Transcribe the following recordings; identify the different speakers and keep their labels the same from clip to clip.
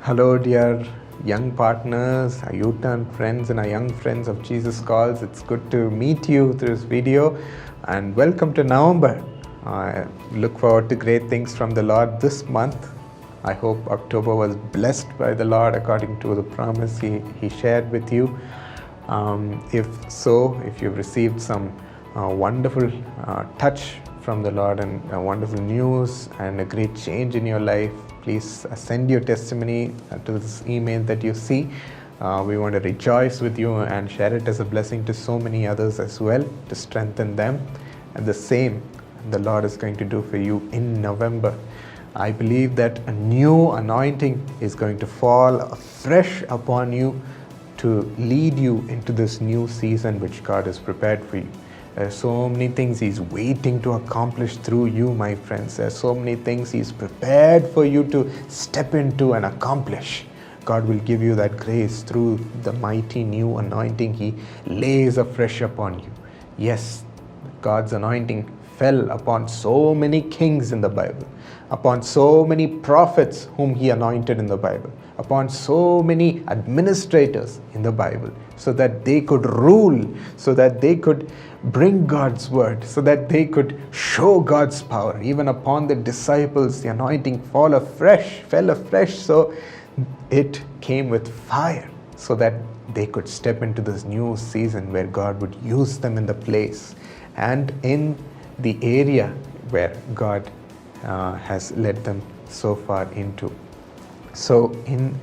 Speaker 1: Hello, dear young partners, our U-turn friends, and our young friends of Jesus Calls. It's good to meet you through this video, and welcome to November. I look forward to great things from the Lord this month. I hope October was blessed by the Lord according to the promise He shared with you. If so, if you've received some wonderful touch from the Lord and wonderful news and a great change in your life, please send your testimony to this email that you see. We want to rejoice with you and share it as a blessing to so many others as well, to strengthen them. And the same the Lord is going to do for you in November. I believe that a new anointing is going to fall afresh upon you to lead you into this new season which God has prepared for you. There's so many things He's waiting to accomplish through you, my friends. There's so many things He's prepared for you to step into and accomplish. God will give you that grace through the mighty new anointing He lays afresh upon you. Yes, God's anointing fell upon so many kings in the Bible, upon so many prophets whom He anointed in the Bible, upon so many administrators in the Bible, so that they could rule, so that they could bring God's word, so that they could show God's power. Even upon the disciples, the anointing fell afresh, so it came with fire, so that they could step into this new season where God would use them in the place and in the area where God has led them so far into. So in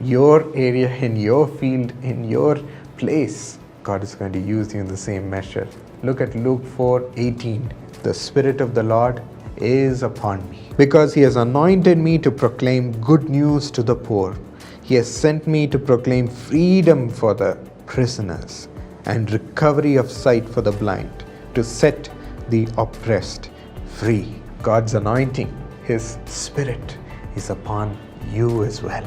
Speaker 1: your area, in your field, in your place, God is going to use you in the same measure. Look at Luke 4:18. The Spirit of the Lord is upon me, because He has anointed me to proclaim good news to the poor. He has sent me to proclaim freedom for the prisoners and recovery of sight for the blind, to set the oppressed free. God's anointing, His Spirit is upon you as well.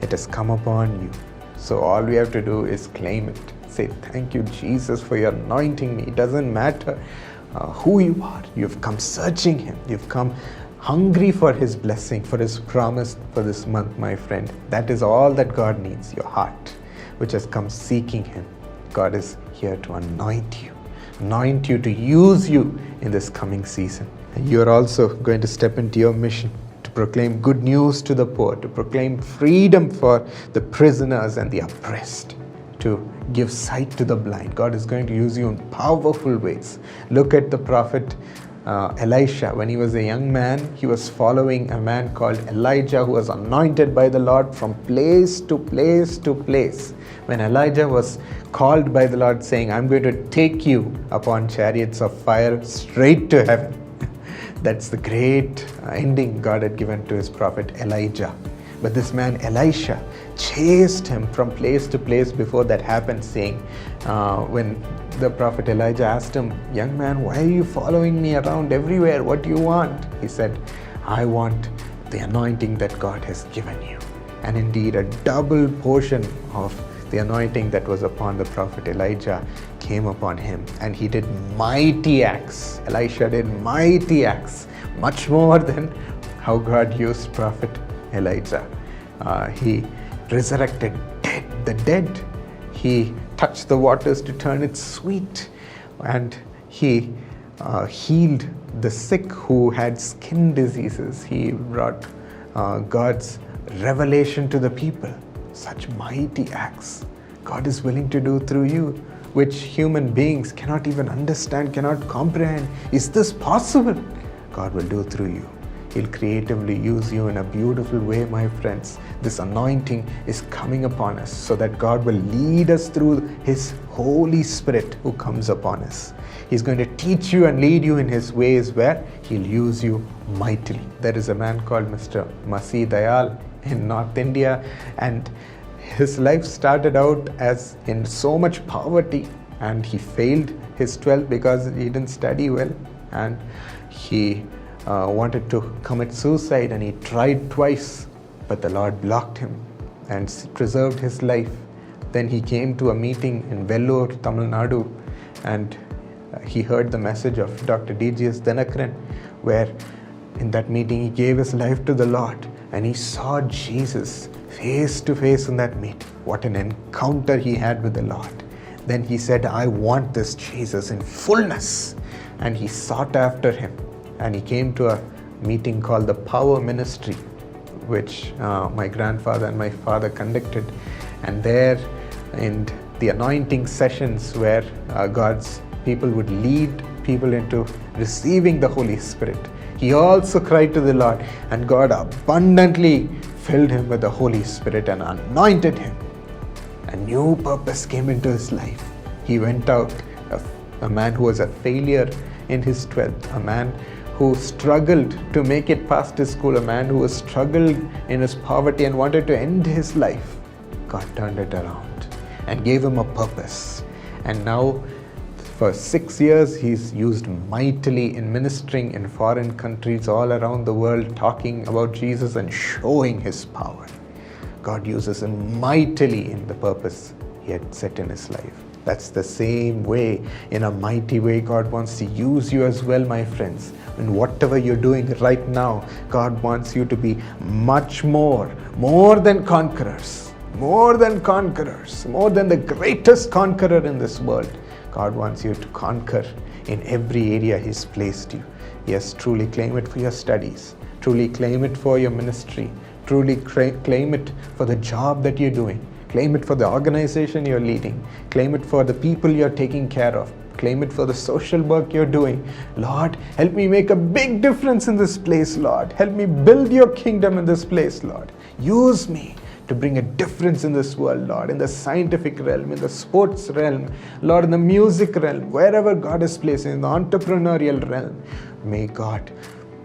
Speaker 1: It has come upon you. So all we have to do is claim it. Say, thank you, Jesus, for your anointing me. It doesn't matter who you are. You've come searching Him. You've come hungry for His blessing, for His promise for this month, my friend. That is all that God needs, your heart, which has come seeking Him. God is here to anoint you to use you in this coming season. And you're also going to step into your mission to proclaim good news to the poor, to proclaim freedom for the prisoners and the oppressed, to give sight to the blind. God is going to use you in powerful ways. Look at the prophet Elisha. When he was a young man, he was following a man called Elijah, who was anointed by the Lord from place to place to place. When Elijah was called by the Lord saying, I'm going to take you upon chariots of fire straight to heaven. That's the great ending God had given to His prophet Elijah. But this man Elisha chased him from place to place before that happened, saying, when the prophet Elijah asked him, young man, why are you following me around everywhere? What do you want? He said, I want the anointing that God has given you. And indeed, a double portion of the anointing that was upon the prophet Elijah came upon him, and he did mighty acts. Elisha did mighty acts, much more than how God used prophet Elijah. He resurrected the dead. He touched the waters to turn it sweet, and he healed the sick who had skin diseases. He brought God's revelation to the people. Such mighty acts God is willing to do through you, which human beings cannot even understand, cannot comprehend. Is this possible? God will do through you. He'll creatively use you in a beautiful way, my friends. This anointing is coming upon us so that God will lead us through His Holy Spirit who comes upon us. He's going to teach you and lead you in His ways where He'll use you mightily. There is a man called Mr. Masi Dayal in North India, and his life started out as in so much poverty, and he failed his 12th because he didn't study well, and he wanted to commit suicide, and he tried twice, but the Lord blocked him and preserved his life. Then he came to a meeting in Vellore, Tamil Nadu, and he heard the message of Dr. D.G.S. Dhinakaran, where in that meeting he gave his life to the Lord, and he saw Jesus face to face in that meeting. What an encounter he had with the Lord. Then he said, I want this Jesus in fullness. And he sought after him. And he came to a meeting called the Power Ministry, which my grandfather and my father conducted. And there in the anointing sessions where God's people would lead people into receiving the Holy Spirit, he also cried to the Lord, and God abundantly filled him with the Holy Spirit and anointed him. A new purpose came into his life. He went out, a man who was a failure in his 12th, a man who struggled to make it past his school, a man who was struggled in his poverty and wanted to end his life. God turned it around and gave him a purpose. And now for 6 years, he's used mightily in ministering in foreign countries all around the world, talking about Jesus and showing his power. God uses him mightily in the purpose he had set in his life. That's the same way, in a mighty way, God wants to use you as well, my friends. In whatever you're doing right now, God wants you to be much more than conquerors, more than the greatest conqueror in this world. God wants you to conquer in every area He's placed you. Yes, truly claim it for your studies. Truly claim it for your ministry. Truly claim it for the job that you're doing. Claim it for the organization you're leading. Claim it for the people you're taking care of. Claim it for the social work you're doing. Lord, help me make a big difference in this place, Lord. Help me build your kingdom in this place, Lord. Use me to bring a difference in this world, Lord, in the scientific realm, in the sports realm, Lord, in the music realm, wherever God is placed, in the entrepreneurial realm. May God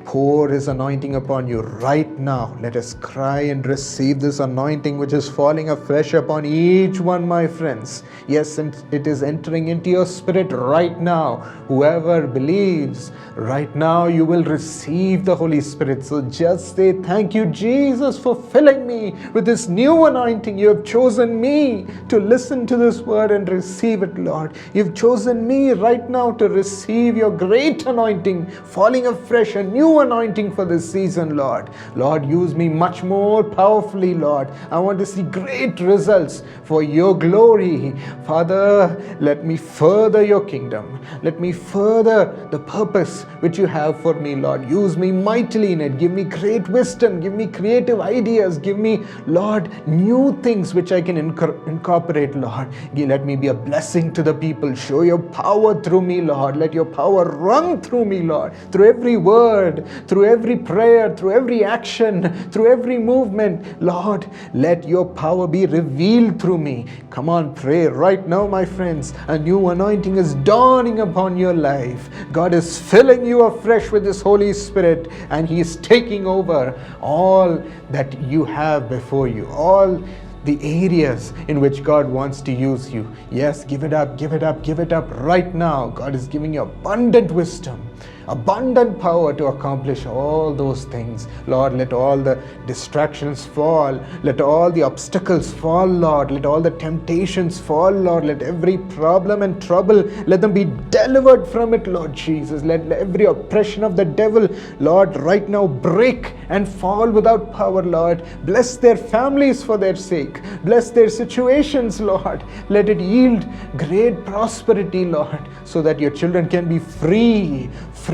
Speaker 1: pour His anointing upon you right now. Let us cry and receive this anointing which is falling afresh upon each one, my friends. Yes, and it is entering into your spirit right now. Whoever believes, right now you will receive the Holy Spirit. So just say, thank you, Jesus, for filling me with this new anointing. You have chosen me to listen to this word and receive it, Lord. You've chosen me right now to receive your great anointing, falling afresh, a new anointing for this season, Lord. Lord, use me much more powerfully, Lord. I want to see great results for your glory. Father, let me further your kingdom. Let me further the purpose which you have for me, Lord. Use me mightily in it. Give me great wisdom. Give me creative ideas. Give me, Lord, new things which I can incorporate, Lord. Let me be a blessing to the people. Show your power through me, Lord. Let your power run through me, Lord. Through every word, through every prayer, through every action, through every movement. Lord, let your power be revealed through me. Come on, pray right now, my friends. A new anointing is dawning upon your life. God is filling you afresh with His Holy Spirit, and He is taking over all that you have before you, all the areas in which God wants to use you. Yes, give it up, give it up, give it up right now. God is giving you abundant wisdom, abundant power to accomplish all those things. Lord, let all the distractions fall. Let all the obstacles fall, Lord. Let all the temptations fall, Lord. Let every problem and trouble, let them be delivered from it, Lord Jesus. Let every oppression of the devil, Lord, right now break and fall without power, Lord. Bless their families for their sake. Bless their situations, Lord. Let it yield great prosperity, Lord, so that your children can be free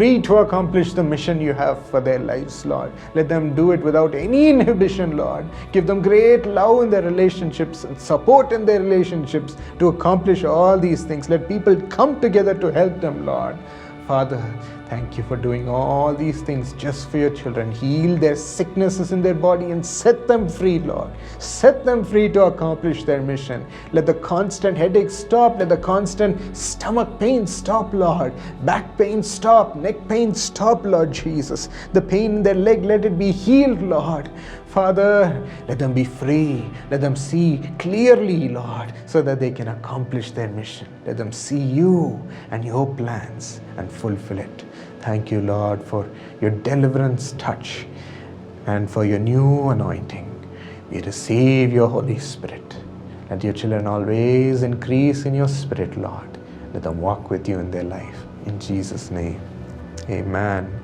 Speaker 1: to accomplish the mission you have for their lives, Lord. Let them do it without any inhibition, Lord. Give them great love in their relationships and support in their relationships to accomplish all these things. Let people come together to help them, Lord. Father, thank you for doing all these things just for your children. Heal their sicknesses in their body and set them free, Lord. Set them free to accomplish their mission. Let the constant headache stop. Let the constant stomach pain stop, Lord. Back pain stop. Neck pain stop, Lord Jesus. The pain in their leg, let it be healed, Lord. Father, let them be free. Let them see clearly, Lord, so that they can accomplish their mission. Let them see you and your plans and fulfill it. Thank you, Lord, for your deliverance touch and for your new anointing. We receive your Holy Spirit. Let your children always increase in your spirit, Lord. Let them walk with you in their life. In Jesus' name, amen.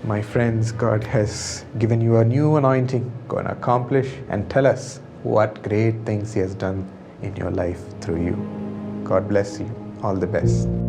Speaker 1: My friends, God has given you a new anointing. Go and accomplish and tell us what great things He has done in your life through you. God bless you. All the best.